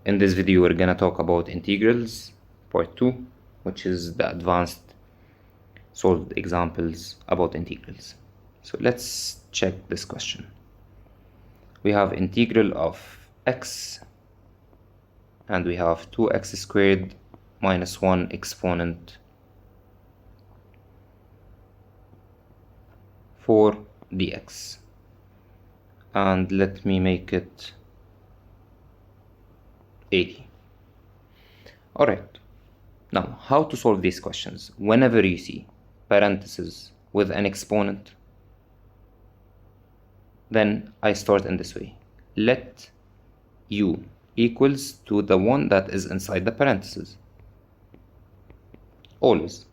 In this video we're gonna talk about integrals part 2, which is the advanced solved examples about integrals. So let's check this question. We have integral of x and we have 2x squared minus 1 exponent 4 dx, and let me make it 80. Alright, now how to solve these questions? Whenever you see parentheses with an exponent, then I start in this way. Let u equals to the one that is inside the parentheses, always.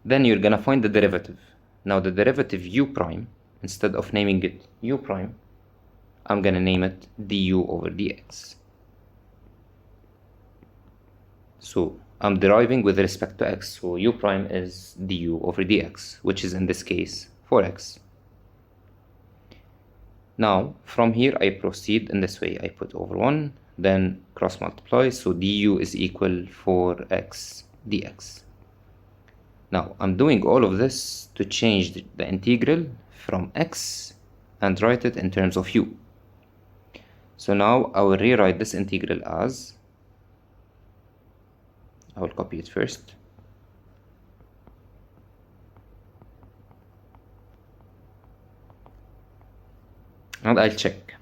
Then you're gonna find the derivative. Now the derivative u prime, instead of naming it u prime, I'm gonna name it du over dx. So I'm deriving with respect to x, so u prime is du over dx, which is in this case 4x. Now from here I proceed in this way. I put over 1, then cross multiply, so du is equal 4x dx. Now I'm doing all of this to change the integral from x and write it in terms of u. So now I will rewrite this integral as, I will copy it first. And I'll check.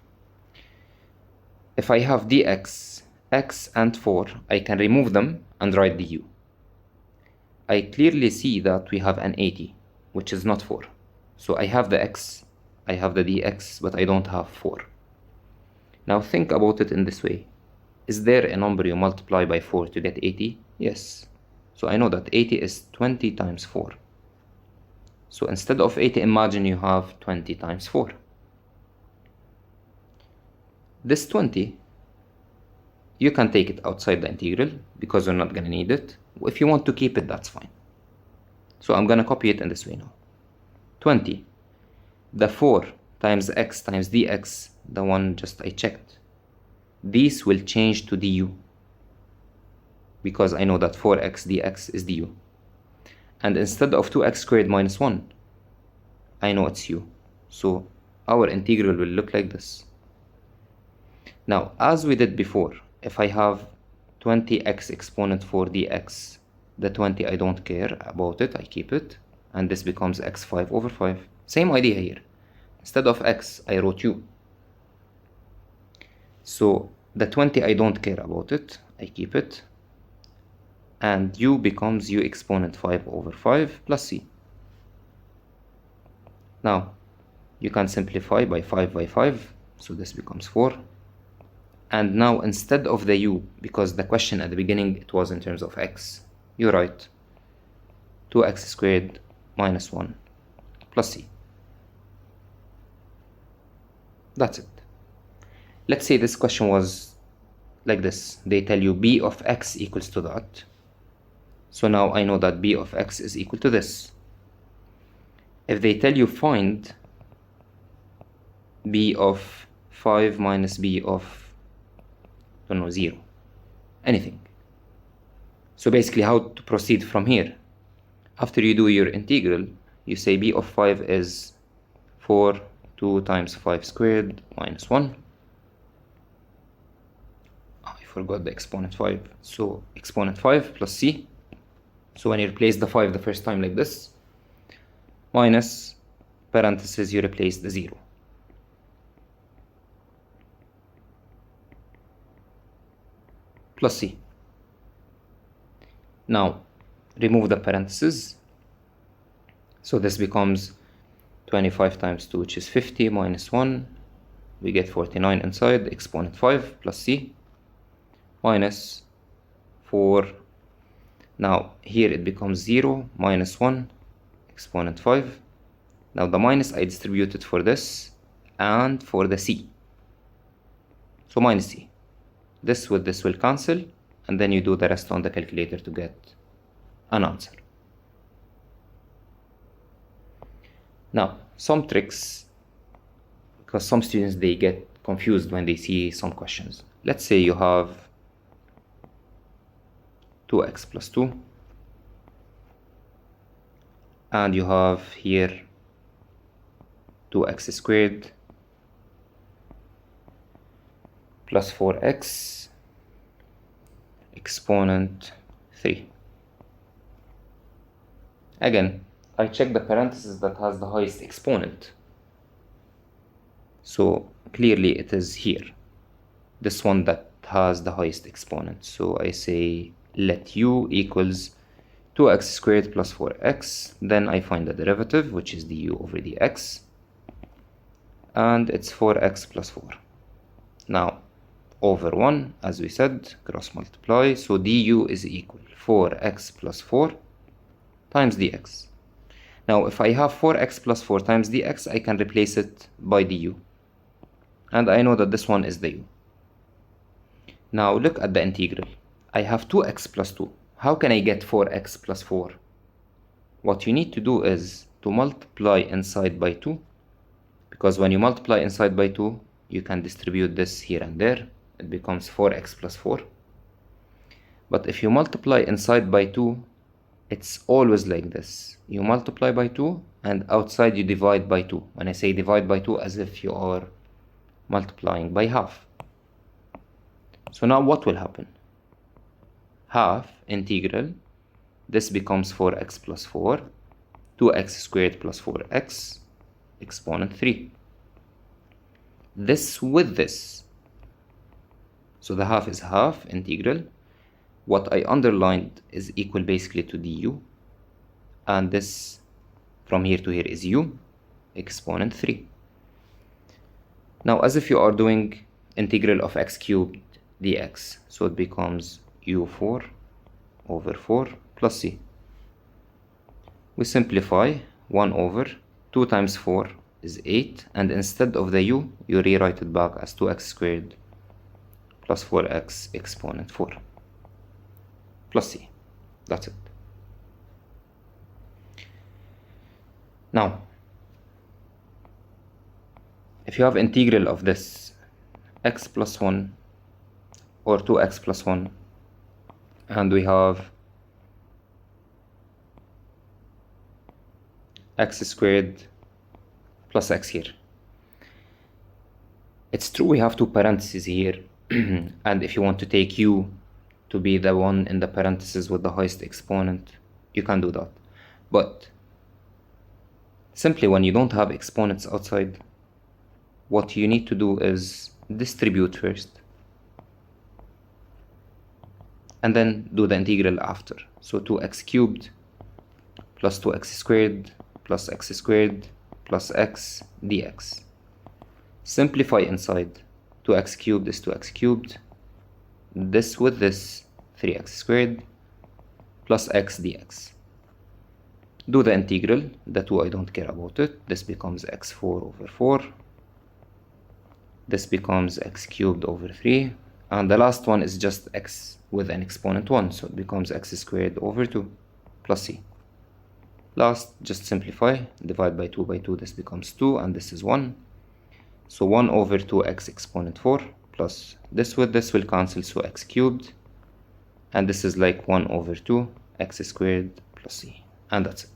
If I have dx, x and 4, I can remove them and write du. I clearly see that we have an 80, which is not 4. So I have the x, I have the dx, but I don't have 4. Now think about it in this way. Is there a number you multiply by 4 to get 80? Yes. So I know that 80 is 20 times 4. So instead of 80, imagine you have 20 times 4. This 20, you can take it outside the integral because you're not gonna need it. If you want to keep it, that's fine. So I'm gonna copy it in this way now. 20. The 4 times x times dx, the one just I checked, these will change to du because I know that 4x dx is du. And instead of 2x squared minus 1, I know it's u. So our integral will look like this. Now, as we did before, if I have 20x exponent 4 dx, the 20 I don't care about it, I keep it, and this becomes x5 over 5. Same idea here. Instead of x, I wrote u. So the 20 I don't care about it, I keep it, and u becomes u exponent 5 over 5 plus c. Now you can simplify by 5 by 5, so this becomes 4. And now instead of the u, because the question at the beginning it was in terms of x, you write 2x squared minus 1 plus c. That's it. Let's say this question was like this. They tell you b of x equals to that. So now I know that b of x is equal to this. If they tell you find b of 5 minus b of, I don't know, 0, anything. So basically how to proceed from here. After you do your integral, you say b of 5 is 4 2 times 5 squared minus 1. I forgot the exponent 5. So exponent 5 plus c. So when you replace the 5 the first time like this, minus parentheses, you replace the 0. Plus c. Now remove the parentheses, so this becomes 25 times 2, which is 50, minus 1, we get 49 inside, exponent 5 plus c, minus 4. Now here it becomes 0, minus 1, exponent 5. Now the minus I distributed for this and for the c, so minus c. This with this will cancel, and then you do the rest on the calculator to get an answer. Now, some tricks, because some students they get confused when they see some questions. let's say you have 2x plus 2, and you have here 2x squared plus 4x exponent 3. Again, I check the parenthesis that has the highest exponent. So clearly it is here, this one that has the highest exponent. So I say let u equals 2x squared plus 4x. Then I find the derivative, which is du over dx. And it's 4x plus 4. Now, over 1, as we said, cross multiply. So du is equal 4x plus 4 times dx. Now, if I have 4x plus 4 times dx, I can replace it by du. And I know that this one is the u. Now, look at the integral. I have 2x plus 2. How can I get 4x plus 4? What you need to do is to multiply inside by 2. Because when you multiply inside by 2, you can distribute this here and there. It becomes 4x plus 4. But if you multiply inside by 2, it's always like this. You multiply by 2 and outside you divide by 2. When I say divide by 2, as if you are multiplying by half. So now what will happen? Half integral, this becomes 4x plus 4, 2x squared plus 4x exponent 3. This with this. So the half is half integral. What I underlined is equal basically to du. And this from here to here is u exponent 3. Now as if you are doing integral of x cubed dx. So it becomes u4 over 4 plus c. We simplify 1 over 2 times 4 is 8, and instead of the u, you rewrite it back as 2x squared plus 4x exponent 4 plus c. That's it. Now, if you have integral of this x plus 1 or 2x plus 1, and we have x squared plus x here. It's true we have two parentheses here, and if you want to take u to be the one in the parentheses with the highest exponent, you can do that. But simply when you don't have exponents outside, what you need to do is distribute first and then do the integral after. So 2x cubed plus 2x squared plus x squared plus x dx. Simplify inside. 2x cubed is 2x cubed. This with this, 3x squared plus x dx. Do the integral. The 2 I don't care about it. This becomes x4 over 4. This becomes x cubed over 3. And the last one is just x with an exponent 1. So it becomes x squared over 2 plus c. Last, just simplify. Divide by 2, this becomes 2 and this is 1. So 1 over 2x exponent 4 plus this with this will cancel, so x cubed. And this is like 1 over 2 x squared plus c. And that's it.